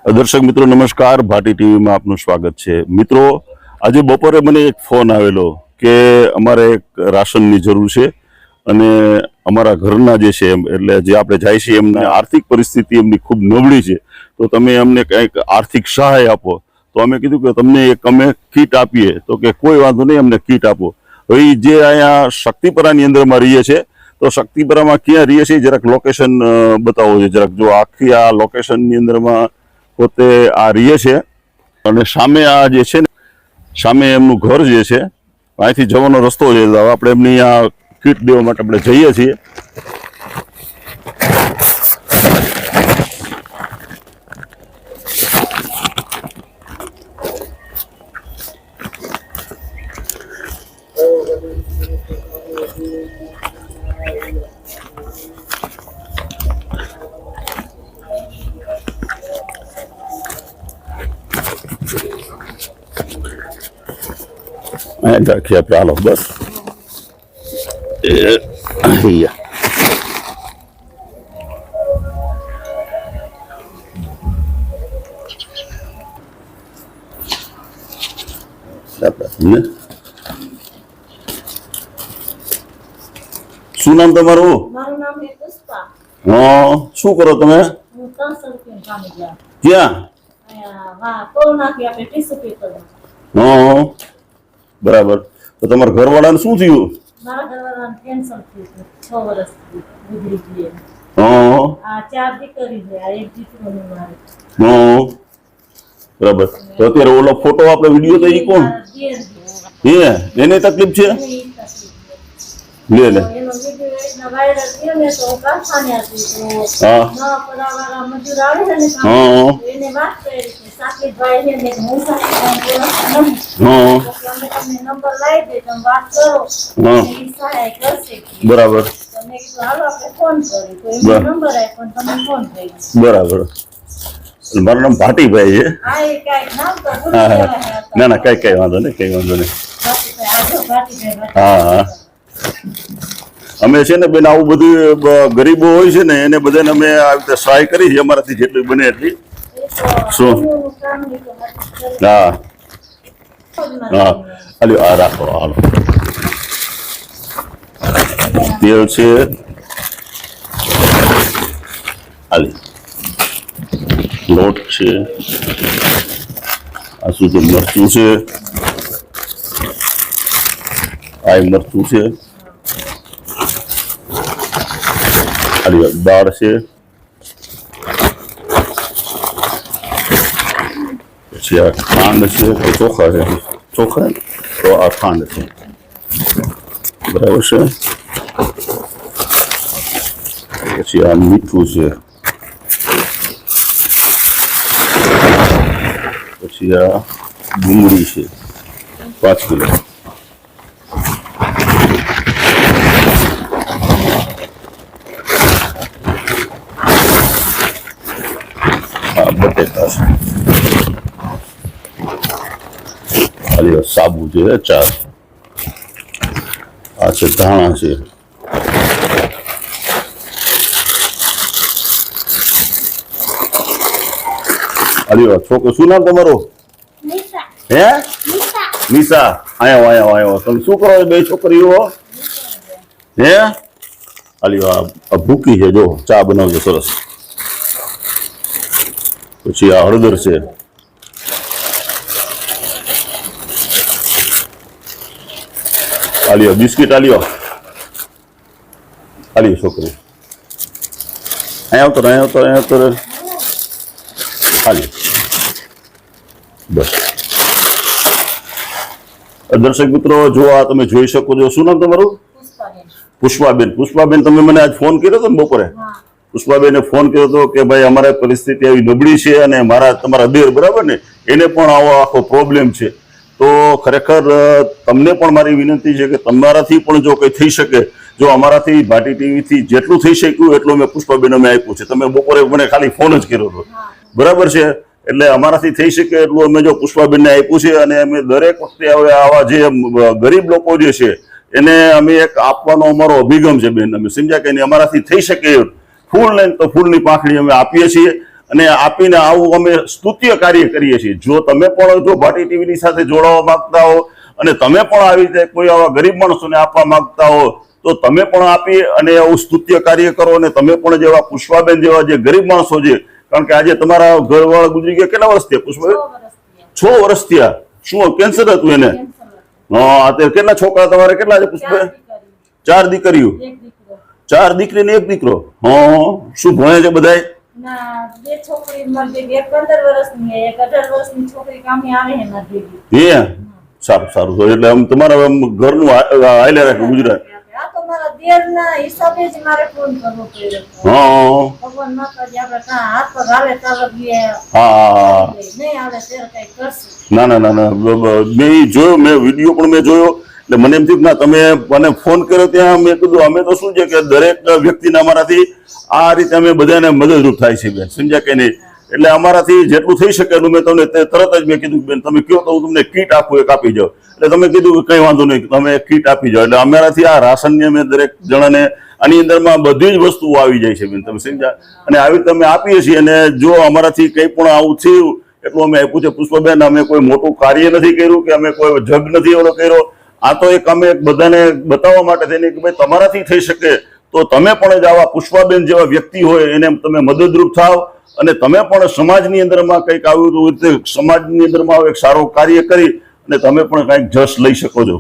દર્શક મિત્રો નમસ્કાર, ભાટી ટીવીમાં આપનું સ્વાગત છે। મિત્રો, આજે બપોરે મને એક ફોન આવેલો કે અમારે એક રાશનની જરૂર છે અને અમારા ઘરના જે છે એટલે જે આપણે જાય છે એમની આર્થિક પરિસ્થિતિ એમની ખૂબ નબળી છે, તો તમે અમને કંઈક આર્થિક સહાય આપો। તો અમે કીધું કે તમને એક અમે કીટ આપીએ, તો કે કોઈ વાંધો નહીં, અમને કીટ આપો। હવે જે અહીંયા શક્તિપરાની અંદરમાં રહીએ છે, તો શક્તિપરામાં ક્યાં રહીએ છીએ જરાક લોકેશન બતાવો છે જરાક। જો આખી આ લોકેશનની અંદરમાં પોતે આ રહીએ છે અને સામે આ જે છે ને સામે એમનું ઘર જે છે, અહીંથી જવાનો રસ્તો છે, તો આપણે એમની આ કીટ દેવા માટે આપણે જઈએ છીએ। રાખીએ આપણે, હાલો બસ શું નામ તમારું? મારું નામ છે પુષ્પા। હા, શું કરો તમે? હું 300 રૂપિયા કામે ગયા। ક્યાં? હા, કોરોનાથી આપણે ટીસ્યુ પેપરમાં। હા, બરાબર। તો તમારા ઘરવાળાને શું થયું? મારા ઘરવાળાને કેન્સર થયું છે, 6 વર્ષથી ગુજરી ગઈ। હા, આ 4 દીકરી છે, આ એક દીકરો ને મારે। હા, બરાબર। તો અત્યારે ઓલો ફોટો આપણે વિડીયો તો ઈ કોણ? એને તકલીફ છે? લે લે, એનો વિડિયો એટલા વાયરલ થયો ને તો કારખાને હતી, તો હા નવાપરાવાળા મજૂર આવે છે ને કામ, હા તો એને વાત કરી કે સાકીભાઈ છે ને હું સાકીભાઈ હા અમે તમને નંબર લાવી દે, તમે વાત કરો, હા, એ સહાય કરશે। બરાબર તમે કીધું હાલો આપણે ફોન કરી, તો એમનો નંબર આપ્યો, તમે ફોન કર્યો। બરાબર। મારું નામ ભાટીભાઈ છે। હા, એ કાંઈ નામ તો ભૂલી હા હા, જવાય હતા। ના ના, કઈ વાંધો નહીં, કઈ વાંધો નહીં। ભાટીભાઈ, આજો ભાટીભાઈ, હા હા, અમે છે ને બેન આવું બધું ગરીબો હોય છે ને એને બધાને અમે આવી રીતે સહાય કરી છે અમારાથી જેટલી બને એટલી। શું? હા હા, હાલો આ રાખો, હાલો તેલ છે, હાલી લોટ છે, આ સુધી મરચું છે, આ મરચું છે, દાળ છે, પછી આ ખાંડ છે, તો ચોખા છે, ચોખા તો આ ખાંડ છે, બરાબર છે। પછી આ મીઠું છે, પછી આ ડુંગળી છે 5 કિલો, બટેટા છે, ખાલી સાબુ છે 4, આ છે ધાણા છે, અરે છોકરો શું નામ તમારું? હે? નિશા। આયા આયા આયા, તમે શું કરો બે છોકરીઓ? હે? અલી આ ભૂકી છે, જો ચા બનાવજો સરસ। પછી આ હળદર છે, આલ્યો બિસ્કિટ, આલ્યો આલ્યો છોકરી, અહીંયા આવતો અહીંયા આવતો અહીંયા આવતો, આલ્યો બસ। દર્શક મિત્રો, જો આ તમે જોઈ શકો છો, શું નામ તમારું? પુષ્પાબેન। પુષ્પાબેન। પુષ્પાબેન, તમે મને આજ ફોન કર્યો હતો ને બપોરે? હા, પુષ્પાબેને ફોન કર્યો હતો કે ભાઈ અમારે પરિસ્થિતિ આવી નબળી છે અને તમારા દેર બરાબર ને એને પણ આવો આખો પ્રોબ્લેમ છે, તો ખરેખર તમને પણ મારી વિનંતી છે કે તમારાથી પણ જો કંઈ થઈ શકે, જો અમારાથી ભાટી ટીવીથી જેટલું થઈ શક્યું એટલું મેં પુષ્પાબેન અમે આપ્યું છે। તમે બપોરે મને ખાલી ફોન જ કર્યો હતો, બરાબર છે? એટલે અમારાથી થઈ શકે એટલું અમે જો પુષ્પાબેનને આપ્યું છે અને અમે દરેક વખતે હવે આવા જે ગરીબ લોકો જે છે એને અમે એક આપવાનો અમારો અભિગમ છે બેન, અમે સમજ્યા કે અમારાથી થઈ શકે ફૂલ લઈને તો ફૂલની પાંખડી અમે આપીએ છીએ અને આપીને આવું અમે સ્તુત્ય કાર્ય કરીએ છીએ. જો તમે પણ જો ભાટી ટીવીની સાથે જોડાવા માંગતા હો અને તમે પણ આવી રીતે કોઈ આવા ગરીબ માણસોને આપવા માંગતા હો તો તમે પણ આપી અને આવું સ્તુત્ય કાર્ય કરો. અને તમે પણ જેવા પુષ્પાબેન જેવા જે ગરીબ માણસો છે, કારણ કે આજે તમારા ઘરવાળા ગુજરી ગયા કેટલા વર્ષ થયા પુષ્પાબેન? 6 વર્ષ થયા. શું કેન્સર હતું એને? હા. અત્યારે કેટલા છોકરા તમારે કેટલા છે પુષ્પાબેન? 4 દીકરીઓ. 4 દીકરી ને 1 દીકરો. હા. શું ભણે છે બધાય? ના, 2 છોકરી મળી ગઈ. એક 15 વર્ષની, એક 18 વર્ષની છોકરી કામે આવે છે મારી ભેગી. હે, સારું સારું. તો એટલે આમ તમારા આમ ઘરનું હાલ્યા રાખે ગુજરાત. આ તો મારા દેરના હિસાબે જ મારે ફોન કરવો પડ્યો. હા ભગવાન માતાજી આપણે કાં હાથ પગ આવે તાર હા. નહીં આવે ત્યારે કઈ કરશું. ના ના ના ના, મેં ઈ જોયો, મેં વિડીયો પણ મેં જોયો. એટલે મને એમ થયું કે ના, તમે મને ફોન કર્યો ત્યાં મેં કીધું અમે તો શું છે કે દરેક વ્યક્તિને અમારાથી આ રીતે અમે બધાને મદદરૂપ થાય છે બેન, સમજ્યા કે નહીં? એટલે અમારાથી જેટલું થઈ શકે એટલું મેં તમને તરત જ મેં કીધું બેન તમે કહો તો હું તમને કીટ આપું, એક આપી જાઉં. એટલે તમે કીધું કે કંઈ વાંધો નહીં, તમે એક કીટ આપી જાઓ. એટલે અમારાથી આ રાશનની અમે દરેક જણાને આની અંદરમાં બધી જ વસ્તુઓ આવી જાય છે બેન, તમે સમજ્યા? અને આવી રીતે અમે આપીએ છીએ. અને જો અમારાથી કંઈ પણ આવું થયું એટલું અમે આપ્યું છે. પુષ્પાબેન, અમે કોઈ મોટું કાર્ય નથી કર્યું કે અમે કોઈ જગ નથી ઓલો કર્યો. આ તો એક અમે બધાને બતાવવા માટે થઈને કે ભાઈ તમારાથી થઈ શકે તો તમે પણ જ આવા પુષ્પાબેન જેવા વ્યક્તિ હોય એને તમે મદદરૂપ થાવ અને તમે પણ સમાજની અંદરમાં કંઈક આવ્યું રીતે સમાજની અંદરમાં એક સારું કાર્ય કરી અને તમે પણ કંઈક જશ લઈ શકો છો.